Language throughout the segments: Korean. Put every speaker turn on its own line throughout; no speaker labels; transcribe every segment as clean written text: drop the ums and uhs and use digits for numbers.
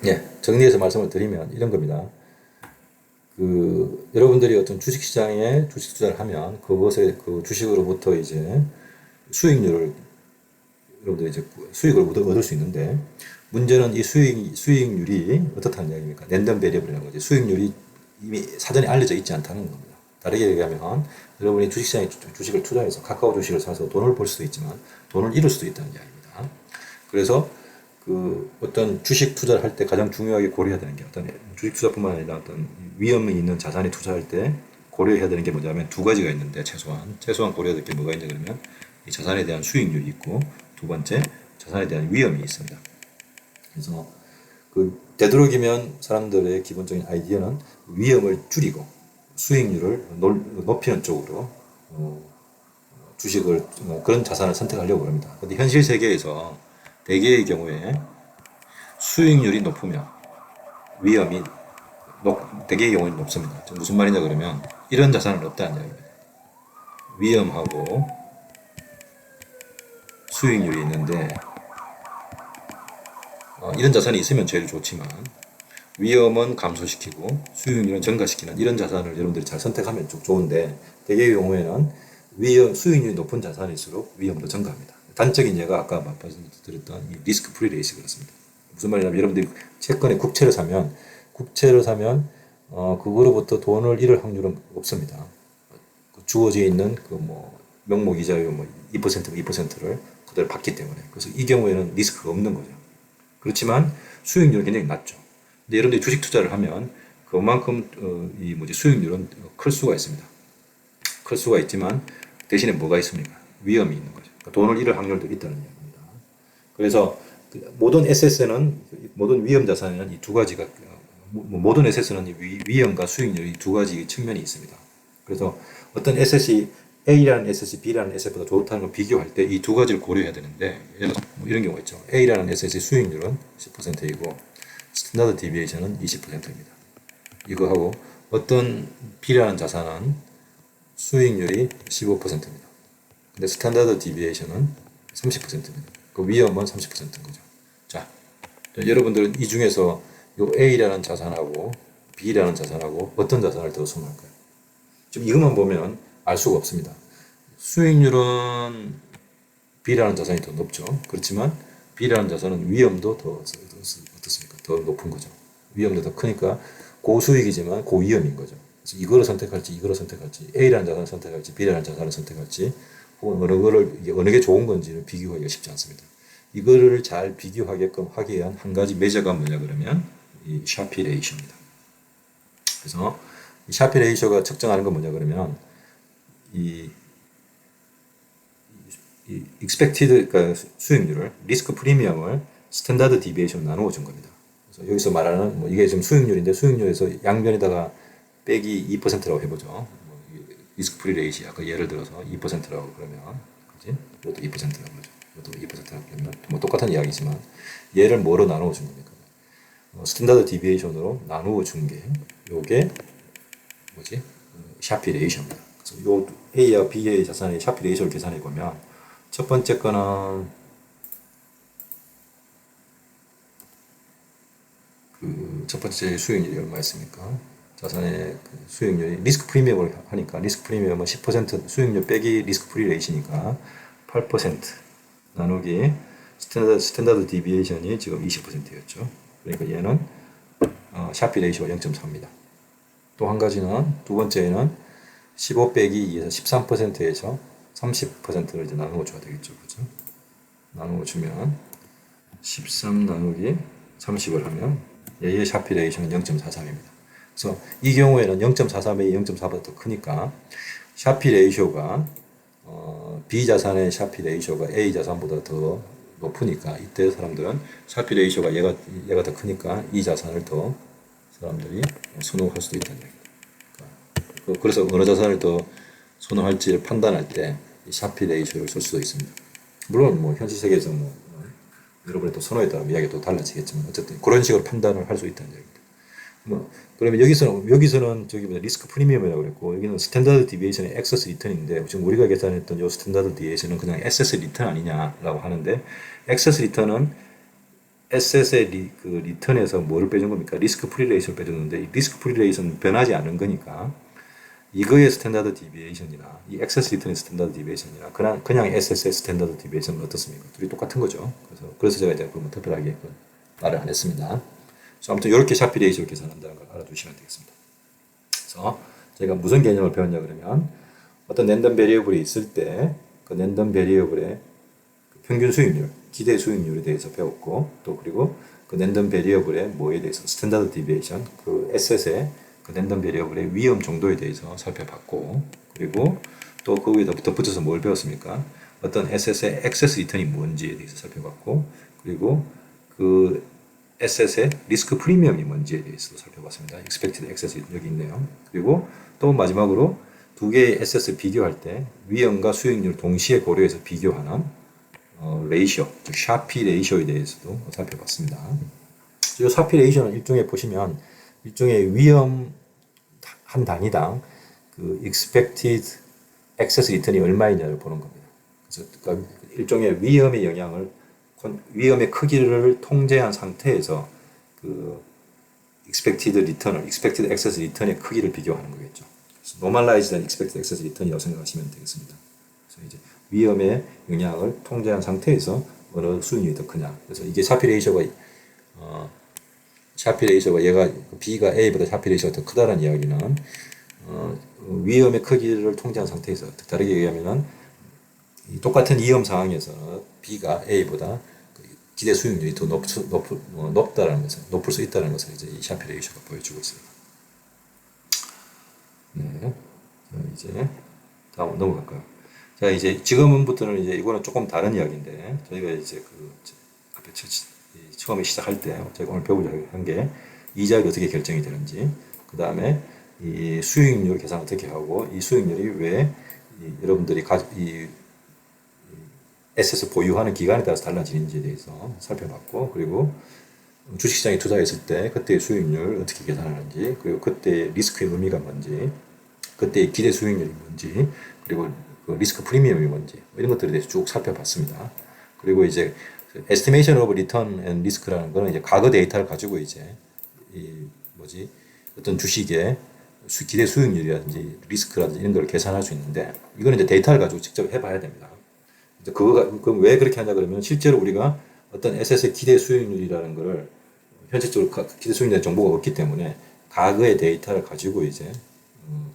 예, 정리해서 말씀을 드리면 이런 겁니다. 여러분들이 어떤 주식시장에 주식 투자를 하면 그것에 그 주식으로부터 이제 수익률을 여러분들이 이제 수익을 얻을 수 있는데 문제는 이 수익률이 어떻다는 이야기입니까? 랜덤 베리어블이라는 거지. 수익률이 이미 사전에 알려져 있지 않다는 겁니다. 다르게 얘기하면 여러분이 주식시장에 주식을 투자해서 카카오 주식을 사서 돈을 벌 수도 있지만 돈을 잃을 수도 있다는 이야기입니다. 그래서 어떤 주식 투자를 할 때 가장 중요하게 고려해야 되는 게 어떤 주식 투자뿐만 아니라 어떤 위험이 있는 자산에 투자할 때 고려해야 되는 게 뭐냐면 두 가지가 있는데 최소한 고려해야 될 게 뭐가 있냐 그러면 이 자산에 대한 수익률이 있고 두 번째 자산에 대한 위험이 있습니다. 그래서 되도록이면 사람들의 기본적인 아이디어는 위험을 줄이고 수익률을 높이는 쪽으로 주식을 그런 자산을 선택하려고 합니다. 근데 현실 세계에서 대개의 경우에 수익률이 높으면 위험이 대개의 경우는 높습니다. 무슨 말이냐 그러면 이런 자산은 없다는 이야기입니다. 위험하고 수익률이 있는데 이런 자산이 있으면 제일 좋지만 위험은 감소시키고 수익률은 증가시키는 이런 자산을 여러분들이 잘 선택하면 좋은데 대개의 경우에는 수익률이 높은 자산일수록 위험도 증가합니다. 단적인 예가 아까 말씀드렸던 이 리스크 프리 레이스 그렇습니다. 무슨 말이냐면 여러분들이 채권에 국채를 사면 그거로부터 돈을 잃을 확률은 없습니다. 주어져 있는 명목 이자율 2% 2%를 그대로 받기 때문에 그래서 이 경우에는 리스크가 없는 거죠. 그렇지만 수익률은 굉장히 낮죠. 근데 여러분들이 주식 투자를 하면 그만큼 수익률은 클 수가 있습니다. 클 수가 있지만 대신에 뭐가 있습니까? 위험이 있는 거죠. 그러니까 돈을 잃을 확률도 있다는 이야기입니다. 그래서 모든 에셋에는 모든 위험 자산에는 이 두 가지가 모든 에셋에는 위험과 수익률 이 두 가지 측면이 있습니다. 그래서 어떤 에셋이 A라는 에셋이 B라는 에셋보다 좋다는 걸 비교할 때 이 두 가지를 고려해야 되는데 이런 경우가 있죠. A라는 에셋의 수익률은 10%이고 스탠다드 디비에이션은 20%입니다. 이거하고 어떤 B라는 자산은 수익률이 15%입니다. 근데 스탠다드 디비에이션은 30%입니다. 그 위험은 30%인 거죠. 자, 여러분들은 이 중에서 요 A라는 자산하고 B라는 자산하고 어떤 자산을 더 선호할까요? 지금 이것만 보면 알 수가 없습니다. 수익률은 B라는 자산이 더 높죠. 그렇지만 B라는 자산은 위험도 어떻습니까? 더 높은 거죠. 위험도 더 크니까 고수익이지만 고위험인 거죠. 그래서 이거를 선택할지, A라는 자산을 선택할지, B라는 자산을 선택할지, 혹은 어느 게 좋은 건지를 비교하기가 쉽지 않습니다. 이거를 잘 비교하게끔 하기 위한 한 가지 매저가 뭐냐 그러면 이 샤피 레이쇼입니다. 그래서 이 샤피 레이쇼가 측정하는 건 뭐냐 그러면 이 expected 그러니까 수익률을 리스크 프리미엄을 스탠다드 디비에이션으로 나누어 준 겁니다. 그래서 여기서 말하는 이게 지금 수익률인데 수익률에서 양변에다가 빼기 2%라고 해보죠. 리스크 프리 레이시 아까 예를 들어서 2%라고 그러면 그지? 이것도 2%라고 그러죠. 이것도 2%라고 그러면 똑같은 이야기지만 얘를 뭐로 나누어 준 겁니까? 스탠다드 디비에이션으로 나누어 준 게 요게 뭐지? 샤피 레이셔입니다. 그래서 요 A와 B의 자산의 샤피 레이셔를 계산해 보면 첫 번째 거는 첫 번째 수익률이 얼마였습니까? 자산의 수익률이 리스크 프리미엄을 하니까 리스크 프리미엄은 10% 수익률 빼기 리스크 프리 레이시니까 8% 나누기 스탠다드 디비에이션이 지금 20%였죠. 그러니까 얘는 샤피 레이시가 0.4입니다. 또 한 가지는 두 번째는 15 빼기 2에서 13%에서 30%를 이제 나누어 줘야 되겠죠. 그죠? 나누어 주면 13 나누기 30을 하면 얘의 샤피 레이션은 0.43입니다. 그래서 이 경우에는 0.43이 0.4보다 더 크니까 샤피 레이쇼가 B 자산의 샤피 레이쇼가 A 자산보다 더 높으니까 이때 사람들은 샤피 레이쇼가 얘가 더 크니까 이 자산을 더 사람들이 선호할 수도 있다는 얘기입니다. 그래서 어느 자산을 더 선호할지를 판단할 때 이 샤피 레이쇼를 쓸 수도 있습니다. 물론 현실 세계에서 여러분의 또 선호에 따라 이야기가 또 달라지겠지만 어쨌든 그런 식으로 판단을 할 수 있다는 얘기입니다. 그러면 여기서는 리스크 프리미엄이라고 그랬고 여기는 스탠다드 디비에이션의 액세스 리턴인데 지금 우리가 계산했던 요 스탠다드 디비에이션은 그냥 액세스 리턴 아니냐라고 하는데 액세스 리턴은 SS의 그 리턴에서 뭐를 빼준 겁니까? 리스크 프리 레이션을 빼줬는데 이 리스크 프리 레이션은 변하지 않은 거니까 이거의 스탠다드 디비에이션이나 이 액세스 리턴의 스탠다드 디비에이션이나 그냥 SS의 스탠다드 디비에이션은 어떻습니까? 둘이 똑같은 거죠. 그래서 제가 이제 그러면 특별하게 말을 안 했습니다. 그래서 아무튼 이렇게 샤피 레이쇼를 계산한다는 걸 알아두시면 되겠습니다. 그래서 저희가 무슨 개념을 배웠냐 그러면 어떤 랜덤 베리어블이 있을 때 그 랜덤 베리어블의 평균 수익률, 기대 수익률에 대해서 배웠고 또 그리고 그 랜덤 베리어블의 뭐에 대해서 스탠다드 디비에이션, 그 SS의 그 랜덤 베리어블의 위험 정도에 대해서 살펴봤고 그리고 또 거기에 덧붙여서 뭘 배웠습니까? 어떤 SS의 액세스 리턴이 뭔지에 대해서 살펴봤고 그리고 그 SS의 리스크 프리미엄이 뭔지에 대해서 살펴봤습니다. Expected Excess 여기 있네요. 그리고 또 마지막으로 두 개의 SS를 비교할 때 위험과 수익률 동시에 고려해서 비교하는 레이쇼, 즉 샤피 레이쇼에 대해서도 살펴봤습니다. 이 샤피 레이쇼는 일종의 보시면 일종의 위험 한 단위당 그 expected excess return이 얼마이냐를 보는 겁니다. 그래서 그러니까 일종의 위험의 영향을 위험의 크기를 통제한 상태에서 그 expected return을 expected excess return의 크기를 비교하는 거겠죠. 그래서 normalized and expected excess return이라고 생각하시면 되겠습니다. 그래서 이제 위험의 영향을 통제한 상태에서 어느 수익률이 더 크냐. 그래서 이게 샤피 레이쇼가 얘가 B가 A보다 샤피 레이쇼가 더 크다는 이야기는 위험의 크기를 통제한 상태에서 다르게 얘기하면은 똑같은 위험 상황에서 B가 A보다 기대 수익률이 더 높다라는 것을 높을 수 있다는 것을 이제 이 샤피 레이쇼가 보여주고 있습니다. 네, 이제 다음 넘어갈까요? 자, 이제 지금부터는 이제 이거는 조금 다른 이야기인데 저희가 이제 그 앞에 처음에 시작할 때 제가 오늘 배우려고 한 게 이자율이 어떻게 결정이 되는지, 그 다음에 이 수익률 계산 어떻게 하고 이 수익률이 왜 여러분들이 이 에셋을 보유하는 기간에 따라서 달라지는지에 대해서 살펴봤고, 그리고 주식시장에 투자했을 때 그때의 수익률 어떻게 계산하는지, 그리고 그때의 리스크의 의미가 뭔지, 그때의 기대 수익률이 뭔지, 그리고 그 리스크 프리미엄이 뭔지 이런 것들에 대해서 쭉 살펴봤습니다. 그리고 이제 Estimation of Return and Risk라는 거는 이제 과거 데이터를 가지고 이제 어떤 주식의 기대 수익률이라든지 리스크라든지 이런 걸 계산할 수 있는데, 이거는 이제 데이터를 가지고 직접 해봐야 됩니다. 그럼 왜 그렇게 하냐 그러면 실제로 우리가 어떤 SS의 기대 수익률이라는 거를 현실적으로 기대 수익률의 정보가 없기 때문에 과거의 데이터를 가지고 이제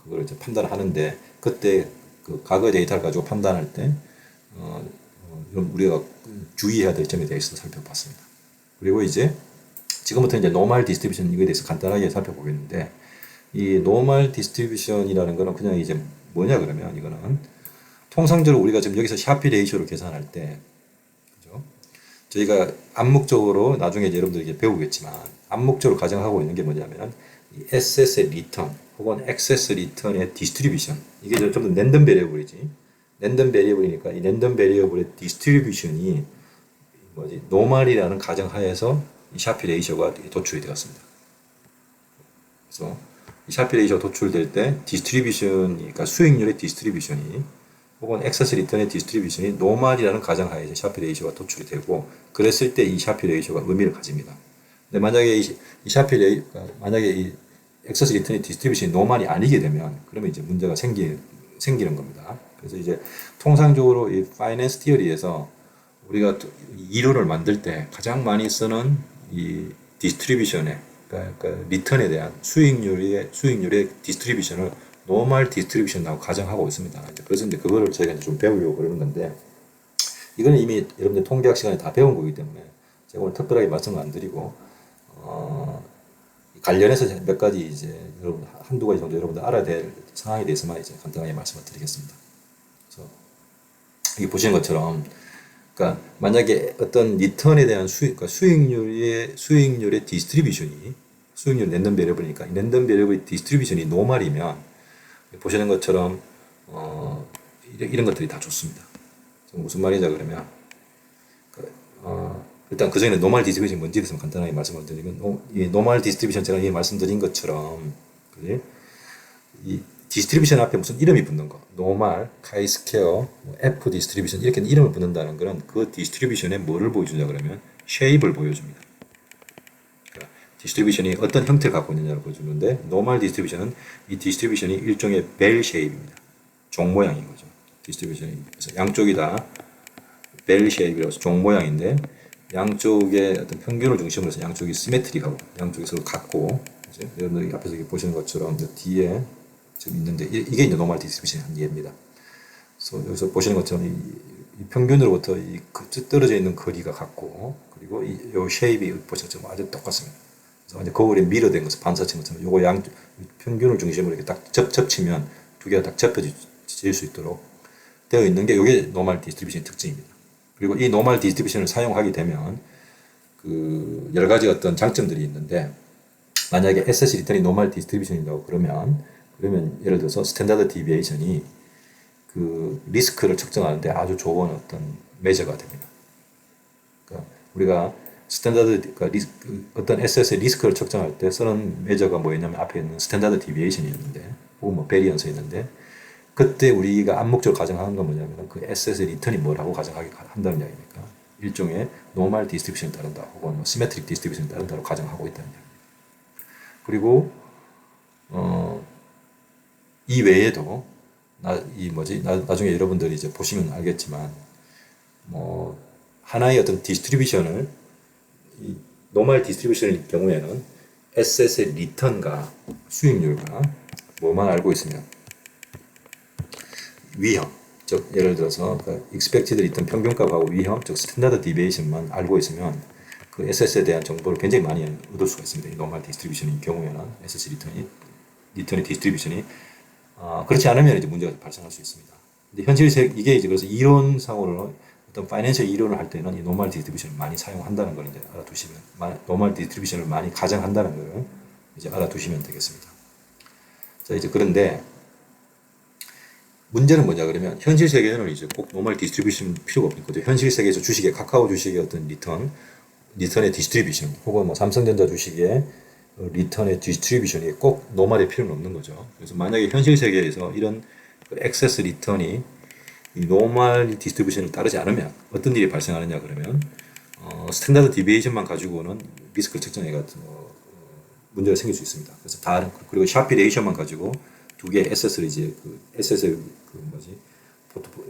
그걸 이제 판단하는데, 그때 그 과거의 데이터를 가지고 판단할 때 우리가 주의해야 될 점에 대해서 살펴봤습니다. 그리고 이제 지금부터 이제 노멀 디스트리뷰션 이거에 대해서 간단하게 살펴보겠는데, 이 노멀 디스트리뷰션이라는 거는 그냥 이제 뭐냐 그러면 이거는 통상적으로 우리가 지금 여기서 샤피 레이쇼를 계산할 때, 그죠? 저희가 암묵적으로 나중에 여러분들이 배우겠지만 암묵적으로 가정하고 있는 게 뭐냐면 이 SS의 리턴 혹은 액세스 리턴의 디스트리뷰션, 이게 좀 더 랜덤 베리어블이지. 랜덤 베리어블이니까 이 랜덤 베리어블의 디스트리뷰션이 노멀이라는 가정하에서 이 샤피 레이쇼가 도출이 되었습니다. 그래서 이 샤피 레이쇼가 도출될 때 디스트리뷰션이, 그러니까 수익률의 디스트리뷰션이 혹은 액세스 리턴의 디스트리뷰션이 노멀이라는 가정하에서 샤피 레이쇼가 도출이 되고, 그랬을 때 이 샤피 레이쇼가 의미를 가집니다. 근데 만약에 만약에 이 액세스 리턴의 디스트리뷰션이 노멀이 아니게 되면 그러면 이제 문제가 생기는 겁니다. 그래서 이제 통상적으로 이 파이낸스 티어리에서 우리가 이론을 만들 때 가장 많이 쓰는 이 디스트리뷰션의, 그러니까 리턴에 대한 수익률의 디스트리뷰션을 노멀 디스트리뷰션이라고 가정하고 있습니다. 그래서 이제 그거를 저희가 좀 배우려고 그러는 건데, 이거는 이미 여러분들 통계학 시간에 다 배운 거기 때문에 제가 오늘 특별하게 말씀을 안 드리고 관련해서 몇 가지 이제 여러분 한두 가지 정도 여러분들 알아야 될 상황에 대해서만 이제 간단하게 말씀을 드리겠습니다. 그래서 여기 보시는 것처럼, 그러니까 만약에 어떤 리턴에 대한 그러니까 수익률의 디스트리뷰션이, 수익률 랜덤 베리어블이니까 랜덤 베리어블의 디스트리뷰션이 노멀이면 보시는 것처럼 이런 것들이 다 좋습니다. 무슨 말이냐 그러면 일단 그 전에 노멀 디스트리뷰션이 뭔지에 대해서 간단하게 말씀을 드리면, 이 노멀 디스트리뷰션 제가 이미 말씀드린 것처럼 그래? 이 디스트리뷰션 앞에 무슨 이름이 붙는 거, 노멀, 카이스퀘어, F 디스트리뷰션 이렇게 이름을 붙는다는 거는 그 디스트리뷰션에 뭐를 보여주냐 그러면 쉐입을 보여줍니다. 디스트리뷰션이 어떤 형태를 갖고 있느냐를 보여주는데 노멀 디스트리뷰션은 이 디스트리뷰션이 일종의 벨 쉐입입니다. 종 모양인 거죠. 디스트리뷰션이 그래서 양쪽이 다 벨 쉐입이라서 종 모양인데 양쪽의 어떤 평균을 중심으로 해서 양쪽이 시메트리하고 양쪽이 서로 같고 여러분들이 앞에서 보시는 것처럼 뒤에 지금 있는데 이게 이제 노멀 디스트리뷰션의 한 예입니다. 그래서 여기서 보시는 것처럼 이 평균으로부터 이 떨어져 있는 거리가 같고 그리고 이 쉐입이 보셨죠? 아주 똑같습니다. 그래서 완전 거울에 미러된 것을 반사친 것처럼 요거 양 평균을 중심으로 이렇게 딱 접치면 두 개가 딱 접혀질 수 있도록 되어 있는 게 이게 노멀 디스트리뷰션의 특징입니다. 그리고 이 노멀 디스트리뷰션을 사용하게 되면 그 여러 가지 어떤 장점들이 있는데 만약에 SS 리턴이 노멀 디스트리뷰션이라고 그러면 예를 들어서 스탠다드 디비에이션이 그 리스크를 측정하는데 아주 좋은 어떤 메저가 됩니다. 그러니까 우리가 스탠다드 그러니까 어떤 SS의 리스크를 측정할 때 쓰는 메저가 뭐였냐면 앞에 있는 스탠다드 디비에이션이었는데 혹은 뭐 베리언스였는데 그때 우리가 암묵적으로 가정하는 건 뭐냐면 그 SS의 리턴이 뭐라고 가정하게 한다는 이야기입니까? 일종의 노멀 디스트리뷰션에 따른다 혹은 뭐 시메트릭 디스트리뷰션에 따른다고 가정하고 있다는 이야기입니다. 그리고 이 외에도 나중에 여러분들이 이제 보시면 알겠지만 뭐 하나의 어떤 디스트리뷰션을 이 노멀 디스트리뷰션일 경우에는 SS의 리턴과 수익률과 뭐만 알고 있으면 위험, 즉 예를 들어서 그 expected return 평균값하고 위험, 즉 스탠다드 디비에이션만 알고 있으면 그 SS에 대한 정보를 굉장히 많이 얻을 수가 있습니다. 이 노멀 디스트리뷰션인 경우에는 SS 리턴의 디스트리뷰션이 그렇지 않으면 이제 문제가 발생할 수 있습니다. 근데 현실 이게 이제 그래서 이론상으로 어떤 파이낸셜 이론을 할 때는 이 노멀 디스트리뷰션을 많이 사용한다는 걸 이제 알아두시면 노멀 디스트리뷰션을 많이 가정한다는 걸 이제 알아두시면 되겠습니다. 자 이제 그런데 문제는 뭐냐 그러면 현실 세계에는 이제 꼭 노멀 디스트리뷰션 필요가 없는 거죠. 현실 세계에서 주식의 카카오 주식의 어떤 리턴의 디스트리뷰션 혹은 뭐 삼성전자 주식의 리턴의 디스트리뷰션이 꼭 노멀의 필요는 없는 거죠. 그래서 만약에 현실 세계에서 이런 액세스 리턴이 이 노멀 디스트리뷰션을 따르지 않으면 어떤 일이 발생하느냐 그러면 스탠다드 디비에이션만 가지고는 리스크를 측정해가 문제가 생길 수 있습니다. 그래서 다른 그리고 샤피 레이셔만 가지고 두 개의 SS를 이제 SS의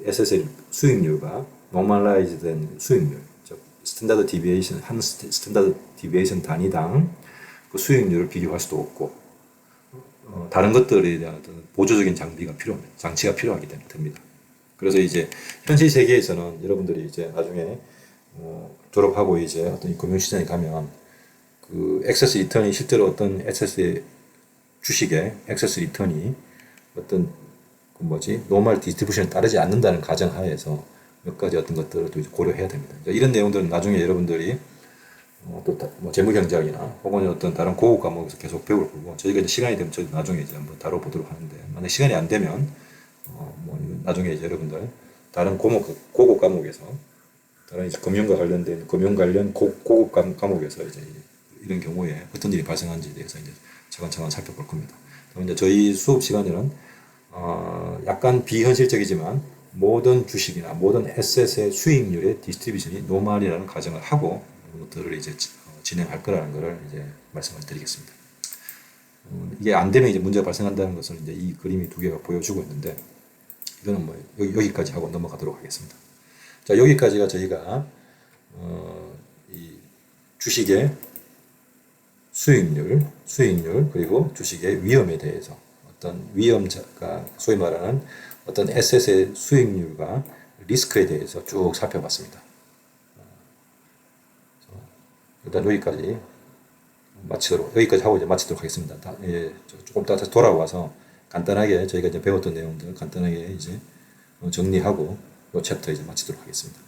SS의 수익률과 노멀라이즈된 수익률, 즉 스탠다드 디비에이션 한 스탠다드 디비에이션 단위당 그 수익률을 비교할 수도 없고 다른 것들에 대한 어떤 보조적인 장치가 필요하게 됩니다. 그래서 이제 현실 세계에서는 여러분들이 이제 나중에 졸업하고 이제 어떤 금융시장에 가면 그 액세스 리턴이 실제로 어떤 SS의 주식의 액세스 리턴이 어떤 노멀 디스트리뷰션에 따르지 않는다는 가정하에서 몇 가지 어떤 것들을 또 고려해야 됩니다. 이런 내용들은 나중에 여러분들이 또 재무경제학이나 혹은 어떤 다른 고급 과목에서 계속 배울 거고 저희가 이제 시간이 되면 저희 나중에 이제 한번 다뤄보도록 하는데 만약 시간이 안 되면 나중에 이제 여러분들 다른 고급 과목에서 다른 이제 금융과 관련된 금융 관련 고급 과목에서 이제 이런 경우에 어떤 일이 발생하는지에 대해서 이제 차근차근 살펴볼 겁니다. 그럼 이제 저희 수업 시간에는 약간 비현실적이지만 모든 주식이나 모든 에셋의 수익률의 디스트리뷰션이 노멀이라는 가정을 하고 것들을 이제 진행할 거라는 것을 이제 말씀을 드리겠습니다. 이게 안 되면 이제 문제가 발생한다는 것을 이제 이 그림이 두 개가 보여주고 있는데 이거는 뭐 여기까지 하고 넘어가도록 하겠습니다. 자 여기까지가 저희가 이 주식의 수익률 그리고 주식의 위험에 대해서 어떤 위험자가 소위 말하는 어떤 에셋의 수익률과 리스크에 대해서 쭉 살펴봤습니다. 일단 여기까지 하고 이제 마치도록 하겠습니다. 조금 더 다시 돌아와서 간단하게 저희가 이제 배웠던 내용들 간단하게 이제 정리하고 이 챕터 이제 마치도록 하겠습니다.